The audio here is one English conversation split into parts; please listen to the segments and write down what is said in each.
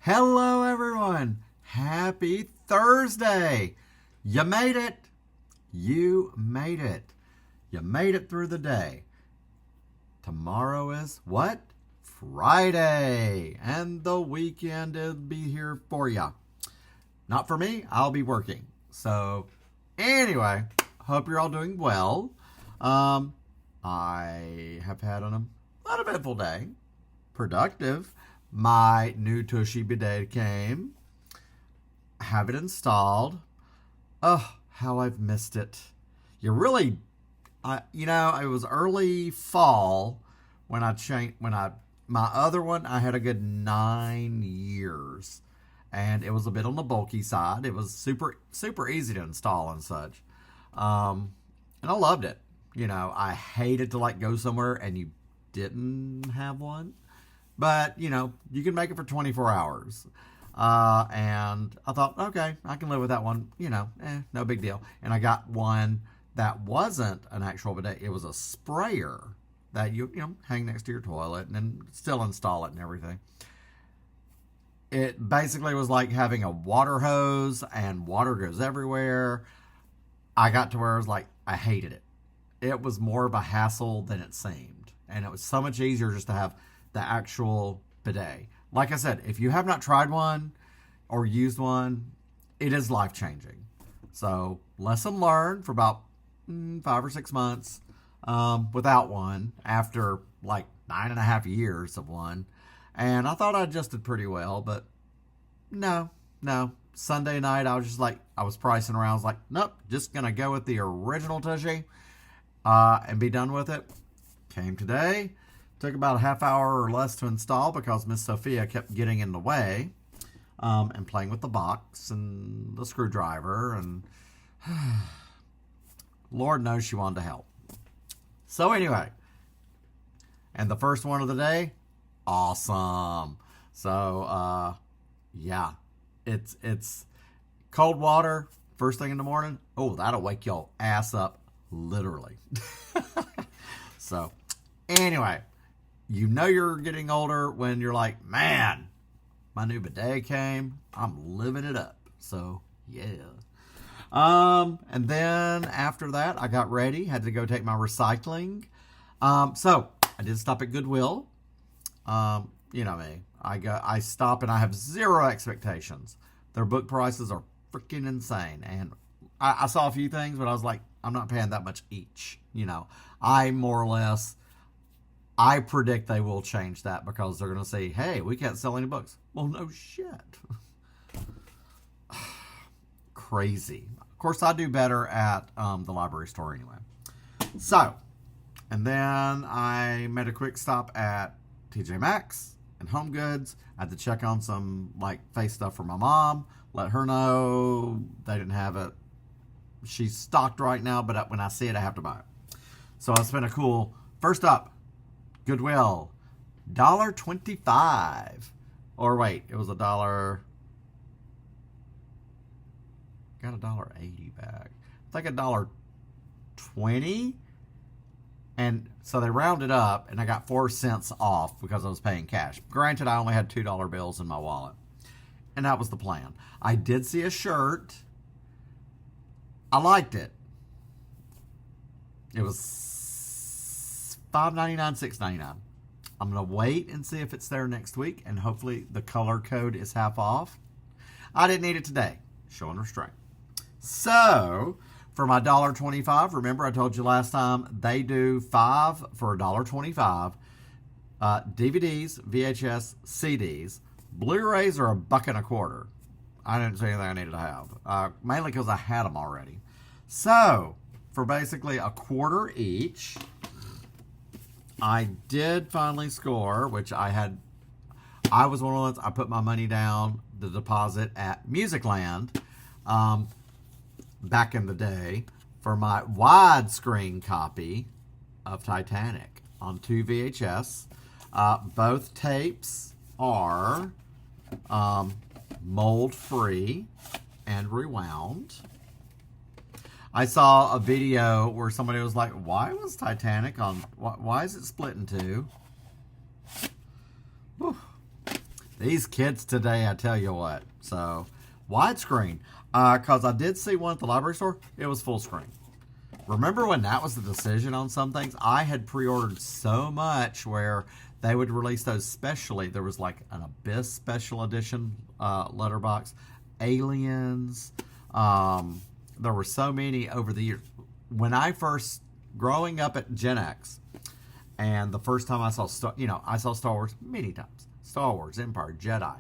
Hello, everyone. Happy Thursday. You made it. You made it. You made it through the day. Tomorrow is what? Friday. And the weekend will be here for ya. Not for me. I'll be working. So, anyway, hope you're all doing well. I have had an uneventful day. Productive. My new Tushy bidet came. Have it installed. Oh, how I've missed it. You really, it was early fall when I changed, my other one, I had a good 9 years. And it was a bit on the bulky side. It was super, super easy to install and such. And I loved it. I hated to go somewhere and you didn't have one. But, you can make it for 24 hours. And I thought, okay, I can live with that one. No big deal. And I got one that wasn't an actual bidet. It was a sprayer that you hang next to your toilet and then still install it and everything. It basically was like having a water hose and water goes everywhere. I got to where I was like, I hated it. It was more of a hassle than it seemed. And it was so much easier just to have the actual bidet. Like I said, if you have not tried one or used one, it is life-changing. So, lesson learned for about 5 or 6 months without one after 9.5 years of one. And I thought I adjusted pretty well, but no. Sunday night, I was just I was pricing around. I was like, nope, just going to go with the original Tushy and be done with it. Came today. Took about a half hour or less to install because Miss Sophia kept getting in the way and playing with the box and the screwdriver. And Lord knows she wanted to help. So anyway, and the first one of the day, awesome. So, yeah, it's cold water first thing in the morning. Oh, that'll wake your ass up, literally. So, anyway, you're getting older when you're like, man, my new bidet came. I'm living it up. So, yeah. And then after that, I got ready. Had to go take my recycling. So, I did stop at Goodwill. You know me. I stop and I have zero expectations. Their book prices are freaking insane. And I saw a few things, but I was like, I'm not paying that much each. I more or less, I predict they will change that because they're going to say, hey, we can't sell any books. Well, no shit. Crazy. Of course, I do better at the library store anyway. So, and then I made a quick stop at TJ Maxx and Home Goods. I had to check on some face stuff for my mom. Let her know they didn't have it. She's stocked right now, but when I see it, I have to buy it. So I spent a cool, first up, Goodwill, $1.25. Or wait, it was $1. Got $1.80 back. I think $1.20. And so they rounded up, and I got 4 cents off because I was paying cash. Granted, I only had $2 bills in my wallet. And that was the plan. I did see a shirt. I liked it. It was $5.99, $6.99. I'm going to wait and see if it's there next week, and hopefully the color code is half off. I didn't need it today. Showing restraint. So, for my $1.25, remember I told you last time, they do 5 for $1.25. DVDs, VHS, CDs. Blu-rays are $1.25. I didn't see anything I needed to have. Mainly because I had them already. So, for basically $0.25 each, I did finally score, which I was one of the ones, I put my money down, the deposit at Musicland, back in the day, for my widescreen copy of Titanic on 2 VHS. Both tapes are mold-free and rewound. I saw a video where somebody was like, why was Titanic on, why is it split in two? Whew. These kids today, I tell you what. So, widescreen. Because I did see one at the library store. It was full screen. Remember when that was the decision on some things? I had pre-ordered so much where they would release those specially. There was like an Abyss special edition letterbox. Aliens. There were so many over the years. When I first, growing up at Gen X, and the first time I saw, I saw Star Wars many times. Star Wars, Empire, Jedi.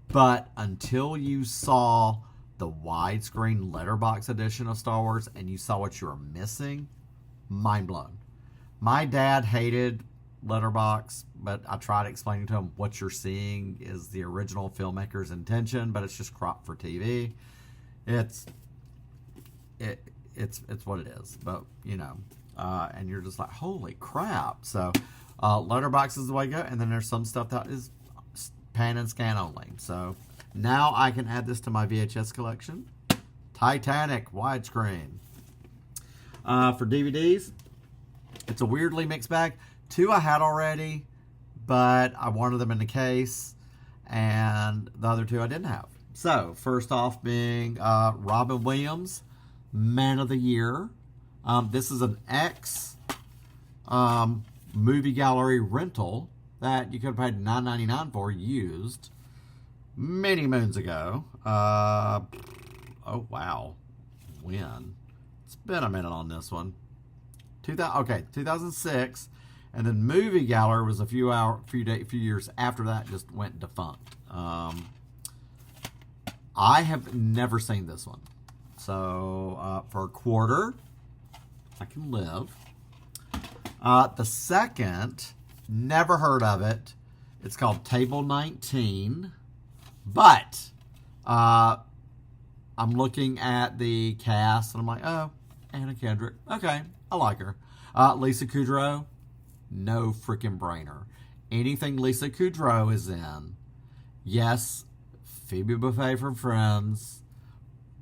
But until you saw the widescreen letterbox edition of Star Wars and you saw what you were missing, mind blown. My dad hated letterbox, but I tried explaining to him what you're seeing is the original filmmaker's intention, but it's just cropped for TV. It's what it is, but and you're just like, holy crap. So letterbox is the way to go, and then there's some stuff that is pan and scan only. So now I can add this to my VHS collection. Titanic widescreen. For DVDs, it's a weirdly mixed bag. 2 I had already, but I wanted them in the case, and the other 2 I didn't have. So first off being Robin Williams, Man of the Year. This is an X movie gallery rental that you could have paid $9.99 for used many moons ago. Oh, wow. When? It's been a minute on this one. 2006. And then Movie Gallery was a few years after that, just went defunct. I have never seen this one. So, for a quarter, I can live. The second, never heard of it. It's called Table 19. But, I'm looking at the cast, and I'm like, oh, Anna Kendrick. Okay, I like her. Lisa Kudrow, no freaking brainer. Anything Lisa Kudrow is in, yes, Phoebe Buffay from Friends,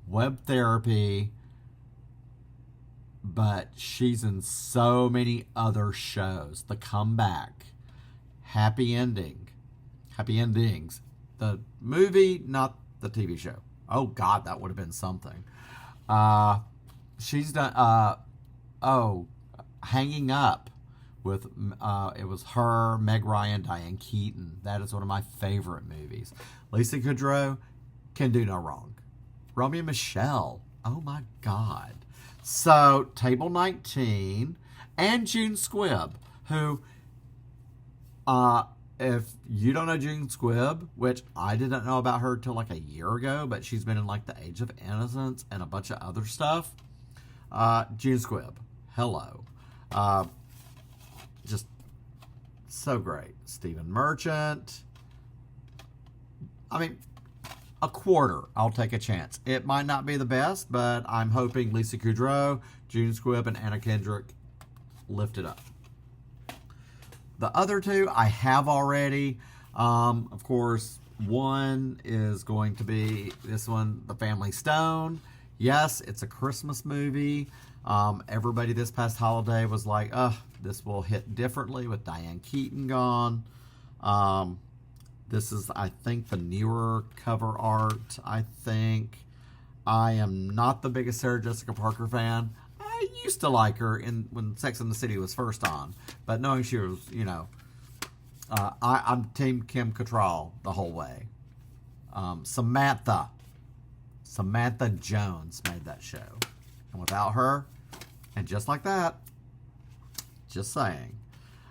Web Therapy, but she's in so many other shows. The Comeback, Happy Endings, the movie, not the TV show. Oh God, that would have been something. She's done. Hanging Up with it was her, Meg Ryan, Diane Keaton. That is one of my favorite movies. Lisa Kudrow can do no wrong. Romeo and Michelle. Oh my God. So Table 19 and June Squibb, who if you don't know June Squibb, which I didn't know about her till like a year ago, but she's been in like The Age of Innocence and a bunch of other stuff. June Squibb, hello. Just so great. Stephen Merchant. I mean, a quarter, I'll take a chance. It might not be the best, but I'm hoping Lisa Kudrow, June Squibb, and Anna Kendrick lift it up. The other 2 I have already. Of course, one is going to be this one, The Family Stone. Yes, it's a Christmas movie. Everybody this past holiday was like, this will hit differently with Diane Keaton gone. This is, I think, the newer cover art, I think. I am not the biggest Sarah Jessica Parker fan. I used to like her when Sex and the City was first on. But knowing she was, I'm Team Kim Cattrall the whole way. Samantha Jones made that show. And without her, and just like that, just saying.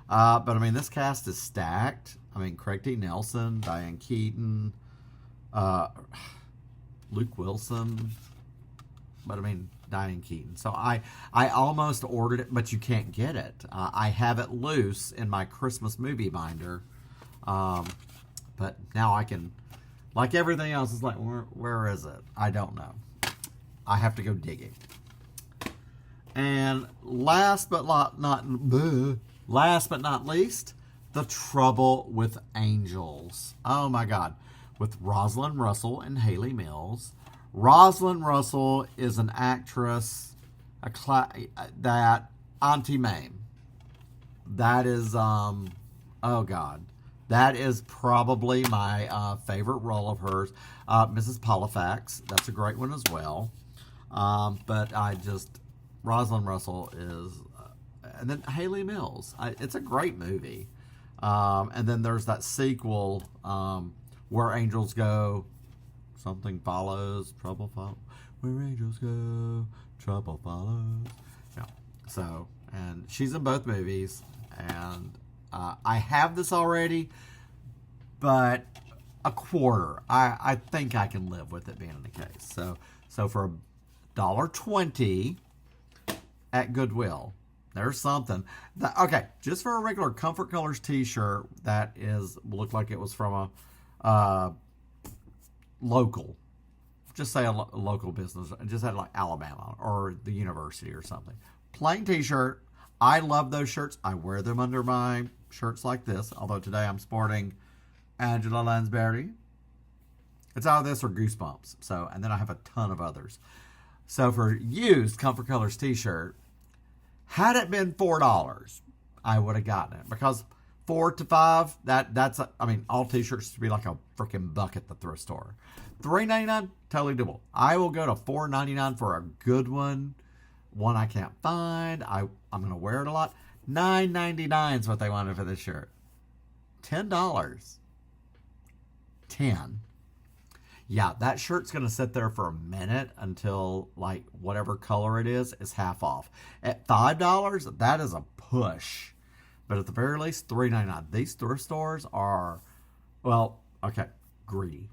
But I mean, this cast is stacked. I mean, Craig T. Nelson, Diane Keaton, Luke Wilson. But I mean, Diane Keaton. So I almost ordered it, but you can't get it. I have it loose in my Christmas movie binder. But now I can, like everything else, it's like, where is it? I don't know. I have to go digging. And last but not least, The Trouble with Angels. Oh my God. With Rosalind Russell and Haley Mills. Rosalind Russell is an actress that Auntie Mame. That is, oh God. That is probably my favorite role of hers. Mrs. Polifax, that's a great one as well. But Rosalind Russell is, and then Haley Mills. It's a great movie. And then there's that sequel, Where Angels Go, something follows, trouble follows. Where angels go, trouble follows. Yeah. So, and she's in both movies, and I have this already, but a quarter. I think I can live with it being in the case. So for $1.20 at Goodwill, there's something. Okay, just for a regular Comfort Colors t-shirt that looked like it was from a local, just say a local business, just had like Alabama or the university or something. Plain t-shirt. I love those shirts. I wear them under my shirts like this, although today I'm sporting Angela Lansbury. It's either this or Goosebumps. So, and then I have a ton of others. So for used Comfort Colors t-shirt, had it been $4, I would have gotten it, because $4 to $5, all t-shirts should be like a freaking buck at the thrift store. $3.99, totally doable. I will go to $4.99 for a good one I can't find. I'm going to wear it a lot. $9.99 is what they wanted for this shirt. $10. $10. Yeah, that shirt's going to sit there for a minute until, like, whatever color it is half off. At $5, that is a push. But at the very least, $3.99. These thrift stores are, well, okay, greedy.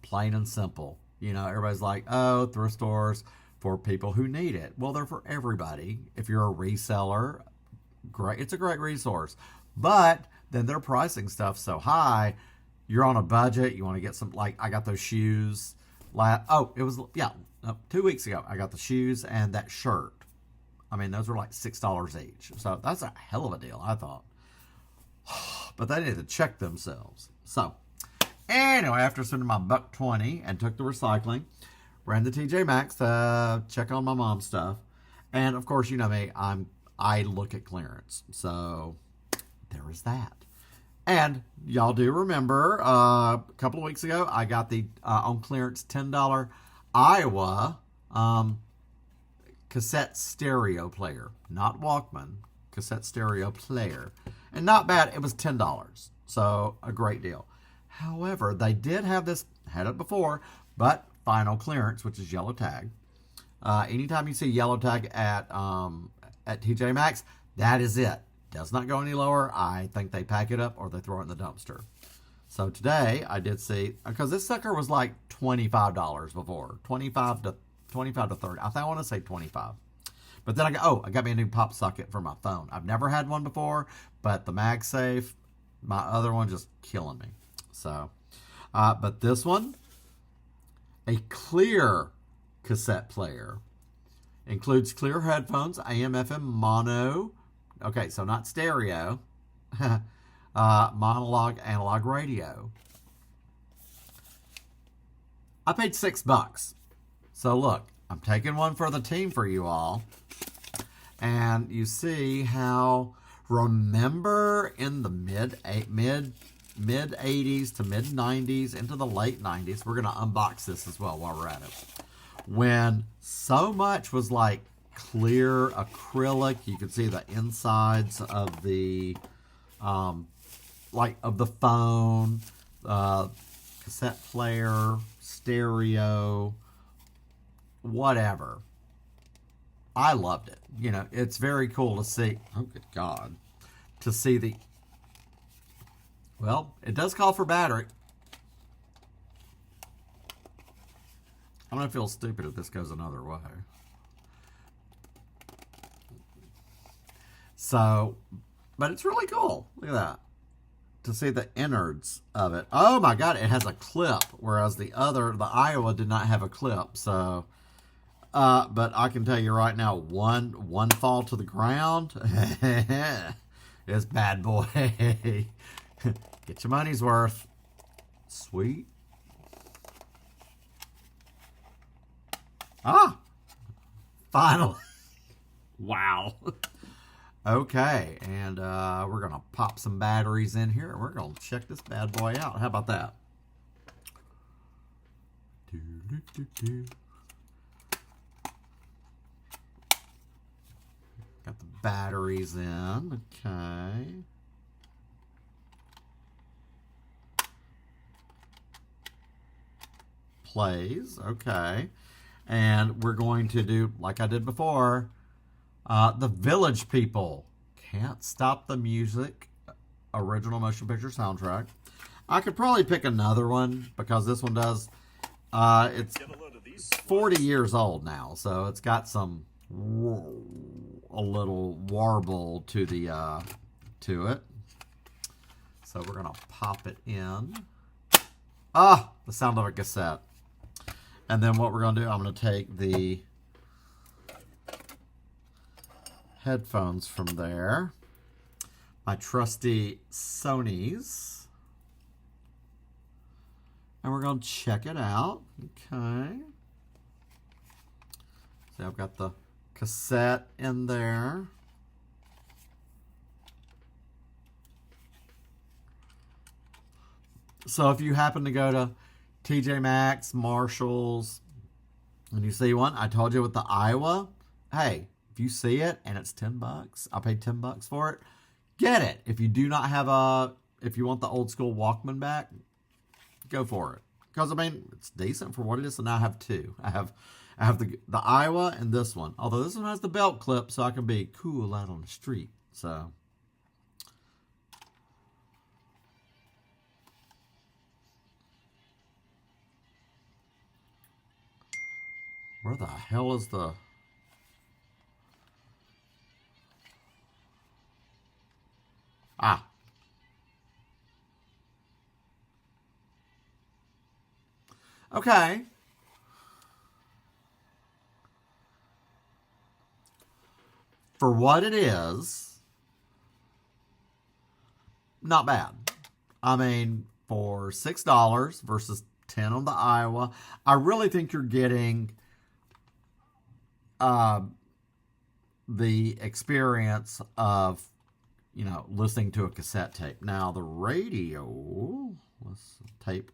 Plain and simple. You know, everybody's like, oh, thrift stores for people who need it. Well, they're for everybody. If you're a reseller, great. It's a great resource. But then they're pricing stuff so high. You're on a budget. You want to get some, like, I got those shoes. 2 weeks ago, I got the shoes and that shirt. I mean, those were like $6 each. So that's a hell of a deal, I thought. But they need to check themselves. So, anyway, after spending my $1.20 and took the recycling, ran the TJ Maxx to check on my mom's stuff. And, of course, you know me, I look at clearance. So, there is that. And y'all do remember a couple of weeks ago, I got the on clearance $10 Iowa cassette stereo player. Not Walkman, cassette stereo player. And not bad, it was $10. So a great deal. However, they did have this, had it before, but final clearance, which is yellow tag. Anytime you see yellow tag at TJ Maxx, that is it. Does not go any lower. I think they pack it up or they throw it in the dumpster. So today I did see, because this sucker was like $25 before, 25 to 30. I want to say 25. But then I got me a new pop socket for my phone. I've never had one before, but the MagSafe, my other one, just killing me. So, but this one, a clear cassette player, includes clear headphones, AM, FM, mono. Okay, so not stereo. Monologue, analog radio. I paid $6. So look, I'm taking one for the team for you all. And you see how, remember in the mid 80s to mid 90s into the late 90s, we're going to unbox this as well while we're at it. When so much was like clear acrylic, you could see the insides of the of the phone, cassette player, stereo, whatever. I loved it. You know, it's very cool to see. Oh, good God. To see the, well, it does call for battery. I'm going to feel stupid if this goes another way. So, but it's really cool. Look at that. To see the innards of it. Oh my God, it has a clip, whereas the Iowa did not have a clip. So, but I can tell you right now, one fall to the ground is bad boy. Get your money's worth. Sweet. Finally. Wow. Okay, and we're going to pop some batteries in here, and we're going to check this bad boy out. How about that? Got the batteries in. Okay. Plays. Okay. And we're going to do, like I did before, the Village People. Can't Stop the Music. Original motion picture soundtrack. I could probably pick another one because this one does. It's 40 years old now, so it's got some a little warble to the to it. So we're gonna pop it in. Ah, the sound of a cassette. And then what we're gonna do, I'm gonna take the headphones from there. My trusty Sony's. And we're going to check it out. Okay. So I've got the cassette in there. So if you happen to go to TJ Maxx, Marshall's, and you see one, I told you with the Iowa, hey, if you see it and it's $10, I paid $10 for it, get it. If you do not have if you want the old school Walkman back, go for it. Because, I mean, it's decent for what it is. So now I have two. I have the Iowa and this one. Although this one has the belt clip, so I can be cool out on the street. So. Where the hell is the... Ah. Okay. For what it is, not bad. I mean, for $6 versus $10 on the Iowa, I really think you're getting the experience of, you know, listening to a cassette tape. Now, the radio, let's tape.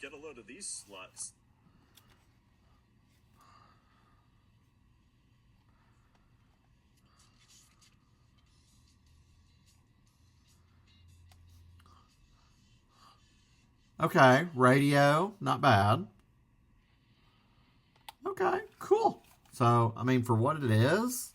Get a load of these sluts. Okay, radio, not bad. Okay, cool. So, I mean, for what it is,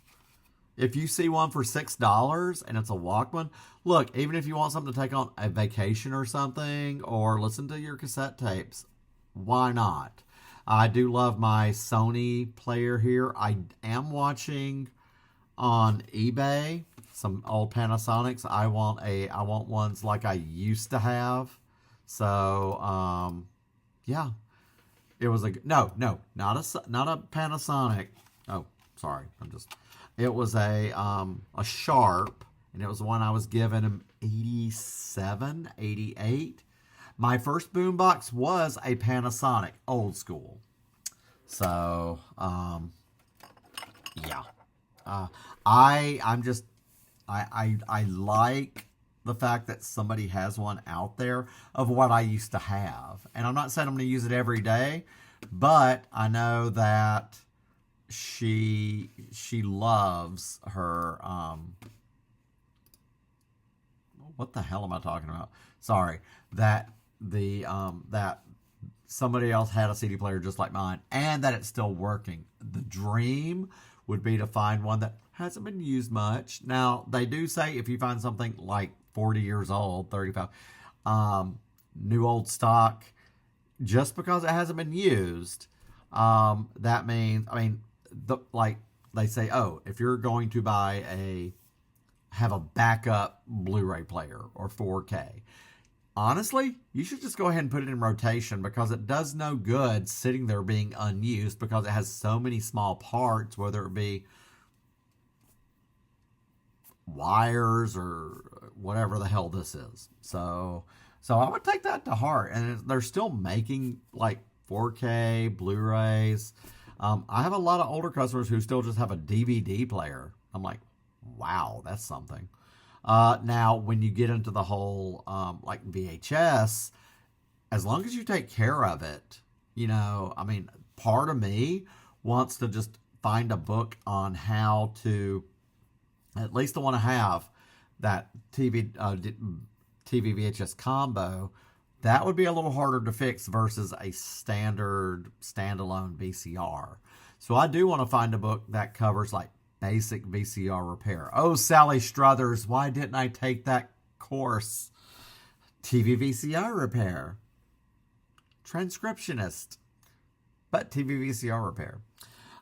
if you see one for $6 and it's a Walkman, look, even if you want something to take on a vacation or something, or listen to your cassette tapes, why not? I do love my Sony player here. I am watching on eBay some old Panasonics. I want ones like I used to have. So, yeah. It was not a Panasonic. Oh, sorry. It was a Sharp, and it was one I was given in 87, 88. My first boombox was a Panasonic, old school. So, yeah. I like the fact that somebody has one out there of what I used to have. And I'm not saying I'm going to use it every day, but I know that she loves her what the hell am I talking about? Sorry. That somebody else had a CD player just like mine, and that it's still working. The dream would be to find one that hasn't been used much. Now, they do say if you find something like 40 years old, 35, new old stock, just because it hasn't been used, that means, I mean, like they say, oh, if you're going to have a backup Blu-ray player or 4K, honestly, you should just go ahead and put it in rotation, because it does no good sitting there being unused, because it has so many small parts, whether it be wires or whatever the hell this is. So I would take that to heart. And they're still making like 4K Blu-rays. I have a lot of older customers who still just have a DVD player. I'm like, wow, that's something. Now, when you get into the whole like VHS, as long as you take care of it, I mean, part of me wants to just find a book on how to, at least I want to have that TV VHS combo. That would be a little harder to fix versus a standard standalone VCR. So I do want to find a book that covers like basic VCR repair. Oh, Sally Struthers, why didn't I take that course? TV VCR repair. Transcriptionist. But TV VCR repair.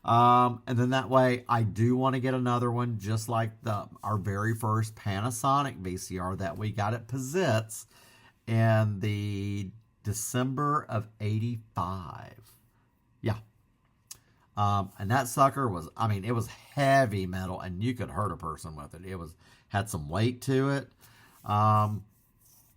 And then that way, I do want to get another one just like our very first Panasonic VCR that we got at Pizitz in the December of 85. Yeah. And that sucker was, I mean, it was heavy metal and you could hurt a person with it. It had some weight to it.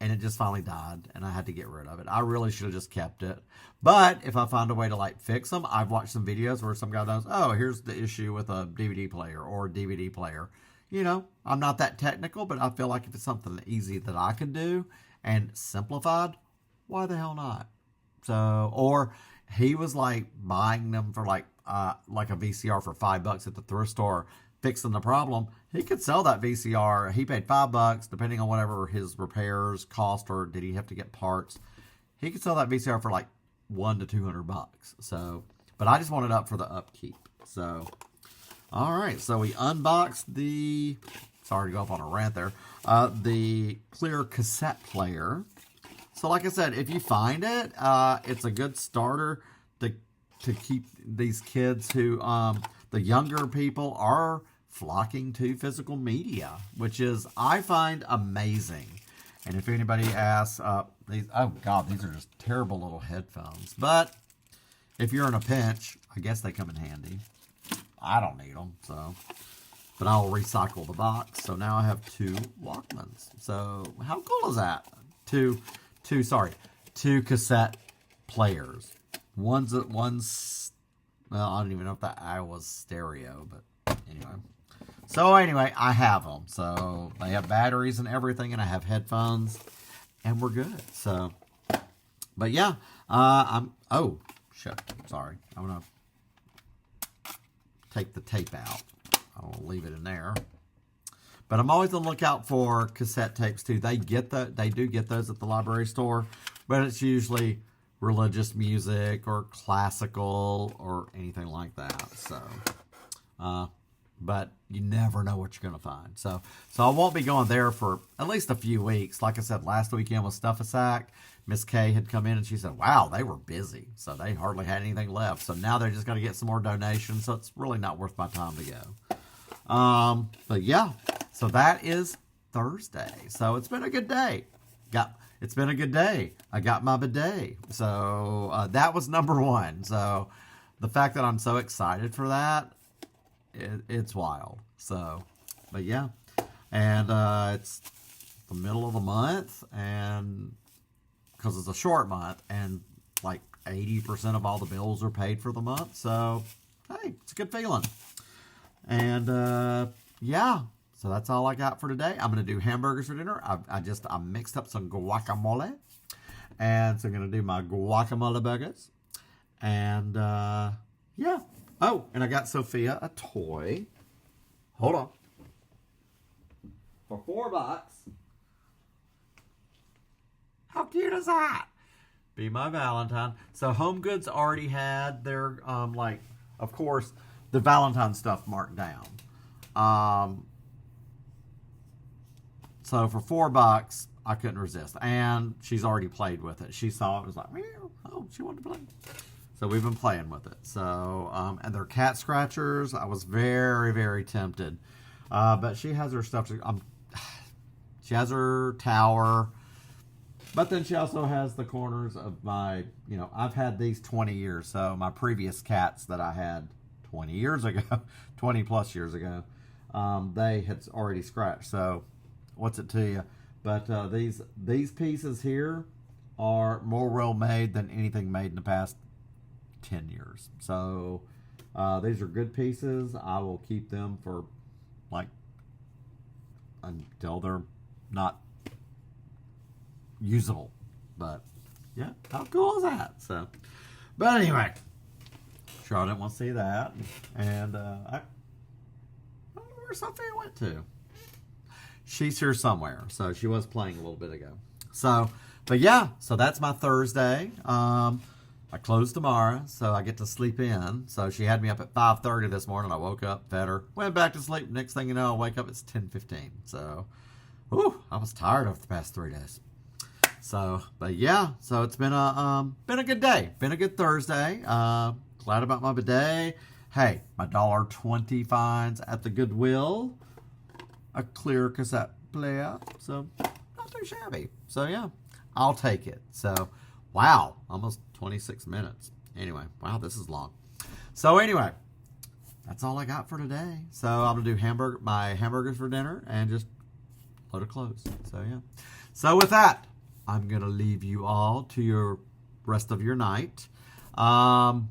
And it just finally died and I had to get rid of it. I really should have just kept it. But if I find a way to like fix them, I've watched some videos where some guy does, oh, here's the issue with a DVD player or a DVD player. I'm not that technical, but I feel like if it's something easy that I can do and simplified, why the hell not? So, or he was like buying them for like a VCR for $5 at the thrift store, fixing the problem. He could sell that VCR. He paid $5, depending on whatever his repairs cost, or did he have to get parts. He could sell that VCR for like $100 to $200. So, but I just want it up for the upkeep. So, all right. So we unboxed the. Sorry to go off on a rant there. The clear cassette player. So, like I said, if you find it, it's a good starter to keep these kids who, the younger people are flocking to physical media, which is, I find, amazing. And if anybody asks, these are just terrible little headphones. But if you're in a pinch, I guess they come in handy. I don't need them, so. But I'll recycle the box. So now I have 2 Walkmans. So how cool is that? Two cassette players. One's well, I don't even know if that I was stereo, but anyway. So anyway, I have them. So they have batteries and everything, and I have headphones, and we're good. So, but yeah, oh, shit, sorry. I'm going to take the tape out. I don't want to leave it in there. But I'm always on the lookout for cassette tapes too. They do get those at the library store, but it's usually religious music or classical or anything like that. So, but you never know what you're going to find. So I won't be going there for at least a few weeks. Like I said, last weekend was Stuff a Sack. Miss Kay had come in and she said, wow, they were busy. So they hardly had anything left. So now they're just going to get some more donations. So it's really not worth my time to go. But yeah, so that is Thursday. So it's been a good day. It's been a good day. I got my bidet. So that was number 1. So the fact that I'm so excited for that, it's wild. So, but yeah. And it's the middle of the month, and because it's a short month, and like 80% of all the bills are paid for the month. So, hey, it's a good feeling. And yeah. So that's all I got for today. I'm going to do hamburgers for dinner. I mixed up some guacamole. And so I'm going to do my guacamole burgers. And yeah. Oh, and I got Sophia a toy. Hold on. For $4. How cute is that? Be my Valentine. So Home Goods already had their, of course, the Valentine stuff marked down. So for $4, I couldn't resist. And she's already played with it. She saw it, was like, meow. Oh, she wanted to play. So we've been playing with it. So, and they're cat scratchers. I was very, very tempted. But she has her stuff. She has her tower. But then she also has the corners of my, I've had these 20 years. So my previous cats that I had 20 years ago, 20 plus years ago, they had already scratched. So, what's it to you? But these pieces here are more well made than anything made in the past 10 years. So These are good pieces. I will keep them for like until they're not usable. But yeah, how cool is that? So, but anyway, Charlotte didn't want to see that, and I don't know where Sophia went to. She's here somewhere, so she was playing a little bit ago. So, but yeah, so that's my Thursday. I close tomorrow, so I get to sleep in. So she had me up at 5:30 this morning. I woke up, fed her, went back to sleep. Next thing you know, I wake up, it's 10:15. So, I was tired of the past 3 days. So, but yeah, so it's been a good day, been a good Thursday. Glad about my bidet. Hey, my $1.20 finds at the Goodwill, a clear cassette player. So, not too shabby. So yeah, I'll take it. So, wow, almost 26 minutes. Anyway, wow, this is long. So anyway, that's all I got for today. So I'm gonna do my hamburgers for dinner and just load of clothes. So yeah. So with that, I'm gonna leave you all to your rest of your night. Have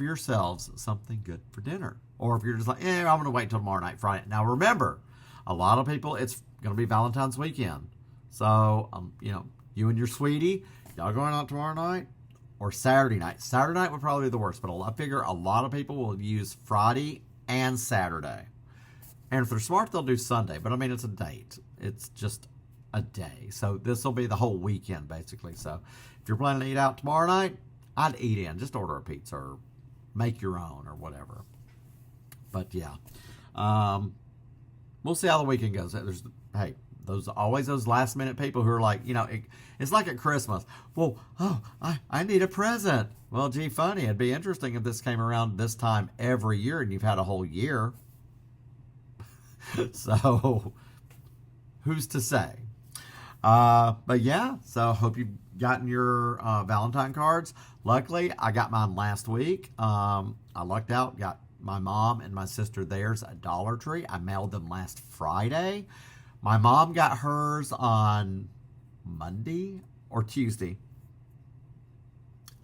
yourselves something good for dinner. Or if you're just like, I'm gonna wait till tomorrow night, Friday. Now remember, a lot of people, it's gonna be Valentine's weekend. So you and your sweetie, y'all going out tomorrow night or Saturday night? Saturday night would probably be the worst, but I figure a lot of people will use Friday and Saturday. And if they're smart, they'll do Sunday. But I mean, it's a date. It's just a day. So this will be the whole weekend, basically. So if you're planning to eat out tomorrow night, I'd eat in. Just order a pizza or make your own or whatever. But yeah, we'll see how the weekend goes. Those last minute people who are like, it's like at Christmas. Well, I need a present. Well, gee, funny. It'd be interesting if this came around this time every year and you've had a whole year. So, who's to say? But yeah, so hope you've gotten your Valentine cards. Luckily, I got mine last week. I lucked out, got my mom and my sister theirs at Dollar Tree. I mailed them last Friday. My mom got hers on Monday or Tuesday.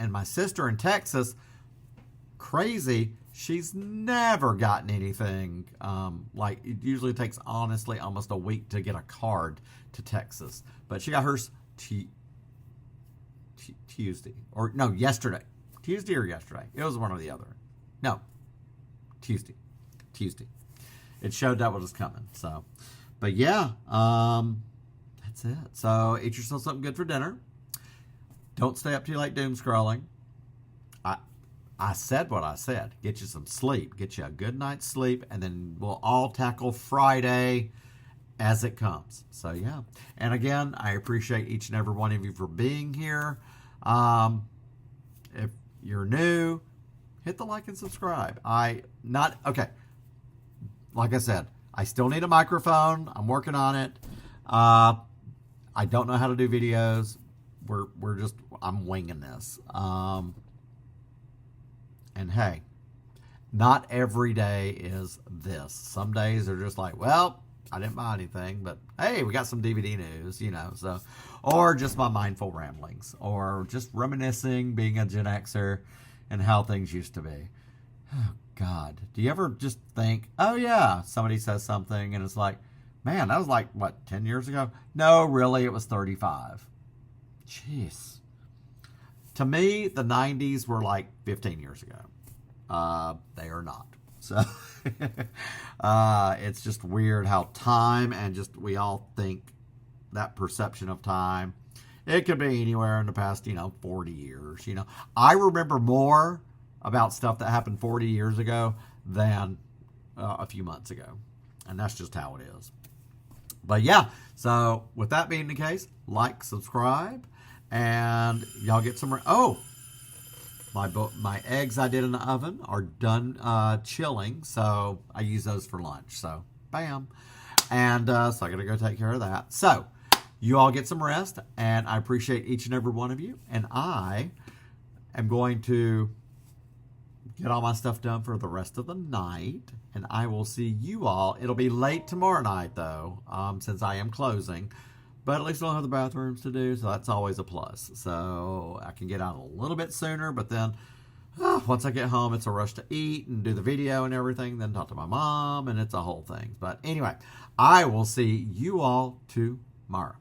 And my sister in Texas, crazy, she's never gotten anything. It usually takes, honestly, almost a week to get a card to Texas. But she got hers Tuesday. Or, no, yesterday. Tuesday or yesterday. It was one or the other. No, Tuesday. It showed that was coming, so... But yeah, that's it. So eat yourself something good for dinner. Don't stay up too late doom scrolling. I said what I said. Get you some sleep. Get you a good night's sleep. And then we'll all tackle Friday as it comes. So yeah. And again, I appreciate each and every one of you for being here. If you're new, hit the like and subscribe. Okay. Like I said, I still need a microphone. I'm working on it. I don't know how to do videos. I'm winging this. And hey, not every day is this. Some days are just like, well, I didn't buy anything, but hey, we got some DVD news, so, or just my mindful ramblings, or just reminiscing, being a Gen Xer and how things used to be. Oh, God. Do you ever just think, oh, yeah, somebody says something, and it's like, man, that was like, 10 years ago? No, really, it was 35. Jeez. To me, the 90s were like 15 years ago. They are not. So, it's just weird how time and just we all think that perception of time, it could be anywhere in the past, 40 years. I remember more about stuff that happened 40 years ago than a few months ago. And that's just how it is. But yeah, so with that being the case, like, subscribe, and y'all get some... my eggs I did in the oven are done chilling, so I use those for lunch. So, bam. And so I got to go take care of that. So, you all get some rest, and I appreciate each and every one of you. And I am going to get all my stuff done for the rest of the night, and I will see you all. It'll be late tomorrow night, though, since I am closing. But at least I don't have the bathrooms to do, so that's always a plus. So I can get out a little bit sooner, but then Once I get home, it's a rush to eat and do the video and everything, then talk to my mom, and it's a whole thing. But anyway, I will see you all tomorrow.